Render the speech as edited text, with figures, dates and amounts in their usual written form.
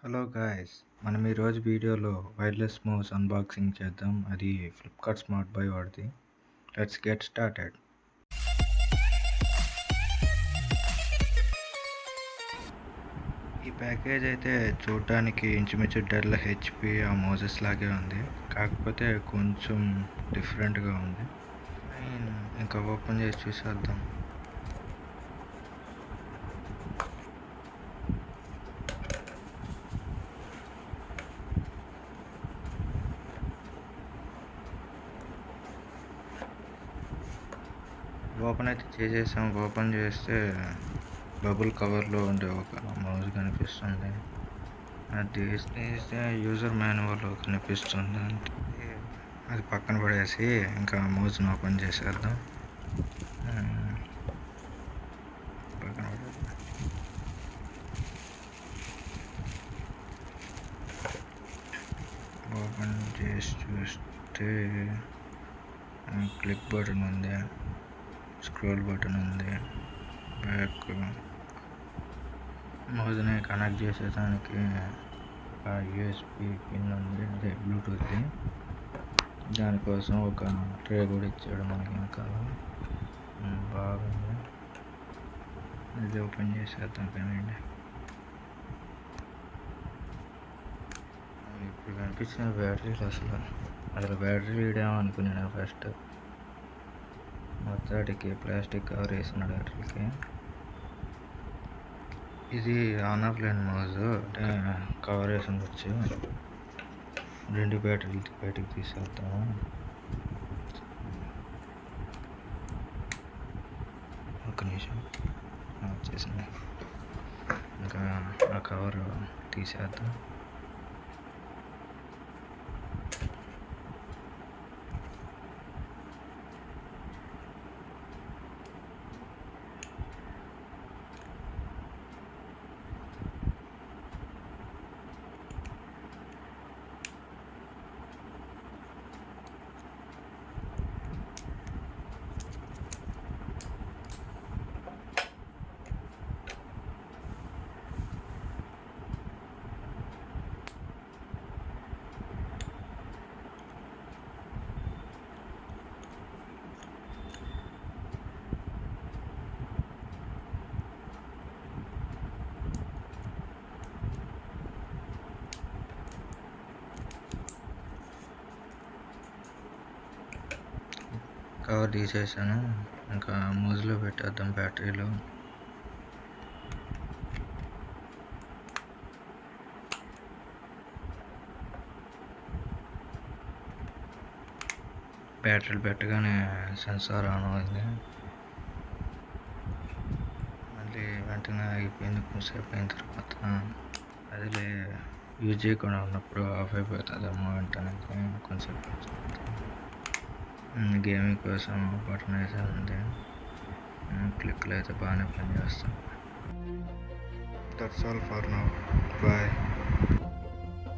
Hello guys, మనం ఈరోజు వీడియోలో వైర్లెస్ మౌస్ అన్బాక్సింగ్ చేద్దాం. అది ఫ్లిప్కార్ట్ స్మార్ట్ బై వాడిది. Let's get started. ఈ ప్యాకేజ్ అయితే చూడటానికి ఇంచుమించు డెల్ హెచ్పి ఆ మౌజెస్ లాగే ఉంది, కాకపోతే కొంచెం డిఫరెంట్గా ఉంది. ఇంకా ఓపెన్ చేసి చూసేద్దాం. ఓపెన్ అయితే చేసేసాం. ఓపెన్ చేస్తే బబుల్ కవర్లో ఉండే ఒక మౌజ్ కనిపిస్తుంది. అది తీస్తే యూజర్ మాన్యువల్ కనిపిస్తుంది. అది పక్కన పడేసి ఇంకా మౌజ్ని ఓపెన్ చేసేద్దాం. పక్కన పడేద్దాం. ఓపెన్ చేసి చూస్తే క్లిక్ బటన్ ఉంది, స్క్రోల్ బటన్ ఉంది, బ్యాక్ మౌజ్ని కనెక్ట్ చేసేదానికి యూఎస్బి పిన్ ఉంది, అదే బ్లూటూత్ది. దానికోసం ఒక ట్రే కూడా ఇచ్చాడు మనకి వెనకాల. బాగుంది. ఇది ఓపెన్ చేసేద్దాం కనండి. ఇప్పుడు కనిపించిన బ్యాటరీలు అసలు బ్యాటరీ వీడేమో అనుకున్నాను ఫస్ట్. మొత్తానికి ప్లాస్టిక్ కవర్ వేస్తున్నాడు బ్యాటరీకి. ఇది ఆన్ ఆఫ్ లైన్ మౌజ్, అంటే కవర్ వేసి ఉండొచ్చు. రెండు బ్యాటరీలు బయటకు తీసేద్దాము. ఒక నిమిషం వచ్చేసింది. ఇంకా ఆ కవర్ తీసేద్దాం. కవర్ తీసేసాను. ఇంకా మౌజ్లో పెట్టేద్దాం బ్యాటరీలో. బ్యాటరీలు పెట్టగానే సెన్సార్ ఆన్ అయింది. మళ్ళీ వెంటనే అయిపోయింది. కొంచెంసేపు అయిన తర్వాత అదిలే యూజ్ చేయకుండా ఉన్నప్పుడు ఆఫ్ అయిపోతుందేమో వెంటనే. కొంచెంసేపు గేమింగ్ కోసం బటన్ అయితే ఉంది. క్లిక్లు అయితే బాగానే పనిచేస్తాం. That's all for now. Bye.